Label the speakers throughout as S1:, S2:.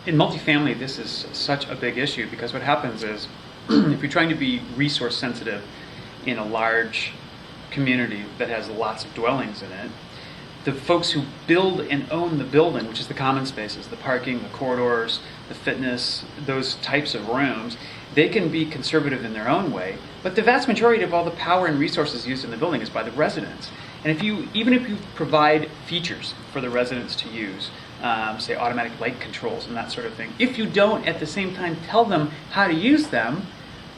S1: In multifamily, this is such a big issue because what happens is if you're trying to be resource sensitive in a large community that has lots of dwellings in it, the folks who build and own the building, which is the common spaces, the parking, the corridors, the fitness, those types of rooms, they can be conservative in their own way, but the vast majority of all the power and resources used in the building is by the residents. And even if you provide features for the residents to use, say automatic light controls and that sort of thing, if you don't at the same time tell them how to use them,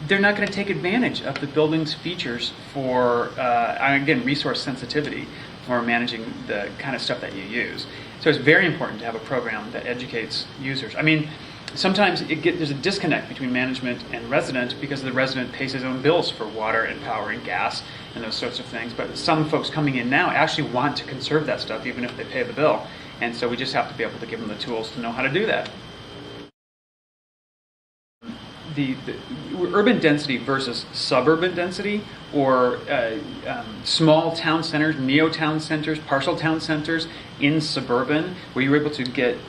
S1: they're not going to take advantage of the building's features for, again, resource sensitivity or managing the kind of stuff that you use. So it's very important to have a program that educates users. I mean, sometimes there's a disconnect between management and resident because the resident pays his own bills for water and power and gas and those sorts of things. But some folks coming in now actually want to conserve that stuff even if they pay the bill. And so we just have to be able to give them the tools to know how to do that. The urban density versus suburban density, or small town centers, neo-town centers, partial town centers in suburban, where you're able to get,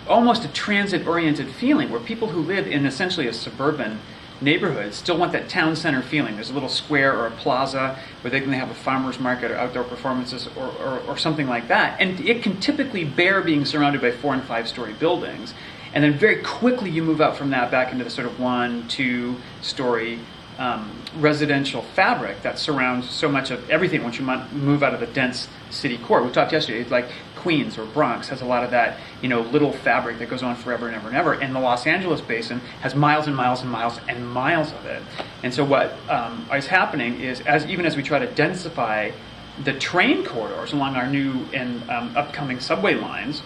S1: almost a transit-oriented feeling, where people who live in essentially a suburban neighborhood still want that town center feeling. There's a little square or a plaza where they can have a farmer's market or outdoor performances or something like that. And it can typically bear being surrounded by 4- and 5-story buildings. And then very quickly you move out from that back into the sort of 1-, 2-story residential fabric that surrounds so much of everything once you move out of the dense city core. We talked yesterday, it's like Queens or Bronx has a lot of that, little fabric that goes on forever and ever and ever. And the Los Angeles basin has miles and miles and miles and miles of it. And so what is happening is, even as we try to densify the train corridors along our new and upcoming subway lines,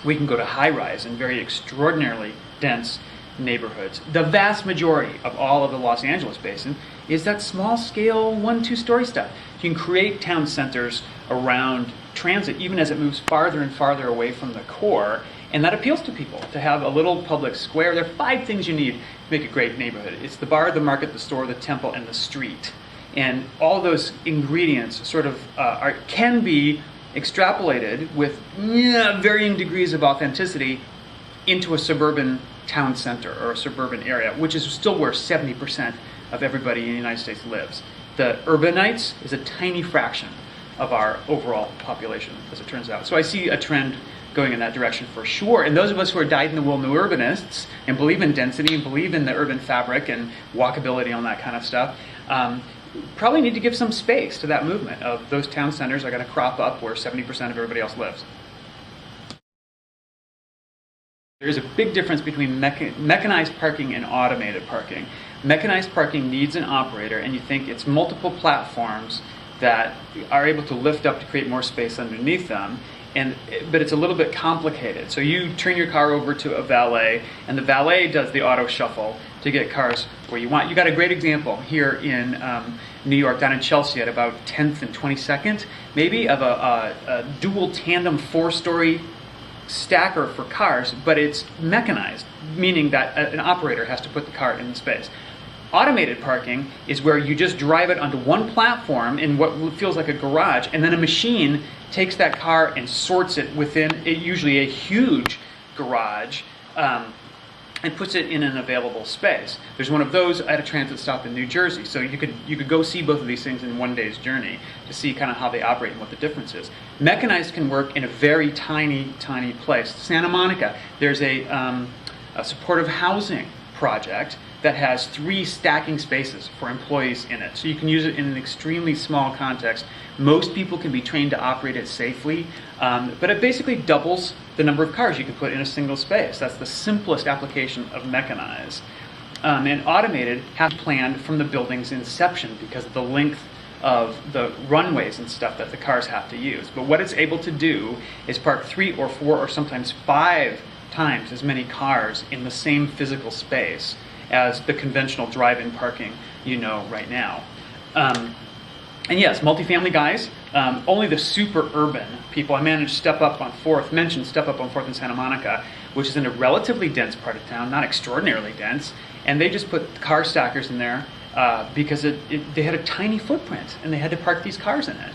S1: we can go to high-rise and very extraordinarily dense neighborhoods. The vast majority of all of the Los Angeles basin is that small-scale 1-, 2-story stuff. You can create town centers around transit even as it moves farther and farther away from the core, and that appeals to people, to have a little public square. There are 5 things you need to make a great neighborhood. It's the bar, the market, the store, the temple, and the street. And all those ingredients sort of can be extrapolated with varying degrees of authenticity into a suburban town center or a suburban area, which is still where 70% of everybody in the United States lives. The urbanites is a tiny fraction of our overall population, as it turns out. So I see a trend going in that direction for sure. And those of us who are dyed-in-the-wool new urbanists and believe in density and believe in the urban fabric and walkability and all that kind of stuff, probably need to give some space to that movement of those town centers are going to crop up where 70% of everybody else lives. There's a big difference between mechanized parking and automated parking. Mechanized parking needs an operator, and you think it's multiple platforms that are able to lift up to create more space underneath them. But it's a little bit complicated. So you turn your car over to a valet, and the valet does the auto shuffle to get cars where you want. You got a great example here in New York, down in Chelsea at about 10th and 22nd, maybe, of a dual tandem 4-story stacker for cars, but it's mechanized, meaning that an operator has to put the car in the space. Automated parking is where you just drive it onto one platform in what feels like a garage, and then a machine takes that car and sorts it within usually a huge garage and puts it in an available space. There's one of those at a transit stop in New Jersey, so you could go see both of these things in one day's journey to see kind of how they operate and what the difference is. Mechanized can work in a very tiny, tiny place. Santa Monica, there's a supportive housing project that has 3 stacking spaces for employees in it. So you can use it in an extremely small context. Most people can be trained to operate it safely, but it basically doubles the number of cars you can put in a single space. That's the simplest application of mechanized. And automated has planned from the building's inception because of the length of the runways and stuff that the cars have to use. But what it's able to do is park 3 or 4 or sometimes 5 times as many cars in the same physical space as the conventional drive-in parking right now. And yes, multifamily guys, only the super urban people. I mentioned Step Up on 4th in Santa Monica, which is in a relatively dense part of town, not extraordinarily dense, and they just put car stackers in there because they had a tiny footprint and they had to park these cars in it.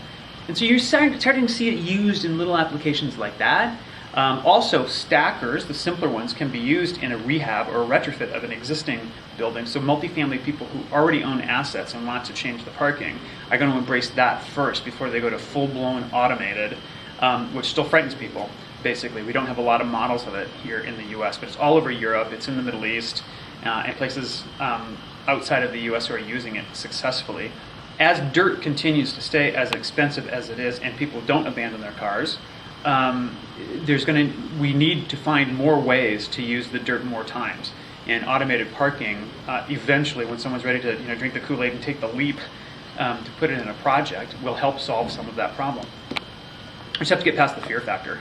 S1: And so you're starting to see it used in little applications like that. Also, stackers, the simpler ones, can be used in a rehab or a retrofit of an existing building. So multifamily people who already own assets and want to change the parking are going to embrace that first before they go to full-blown automated, which still frightens people, basically. We don't have a lot of models of it here in the US, but it's all over Europe, it's in the Middle East, and places outside of the US who are using it successfully. As dirt continues to stay as expensive as it is and people don't abandon their cars, we need to find more ways to use the dirt more times. And automated parking, eventually, when someone's ready to drink the Kool-Aid and take the leap to put it in a project, will help solve some of that problem. We just have to get past the fear factor.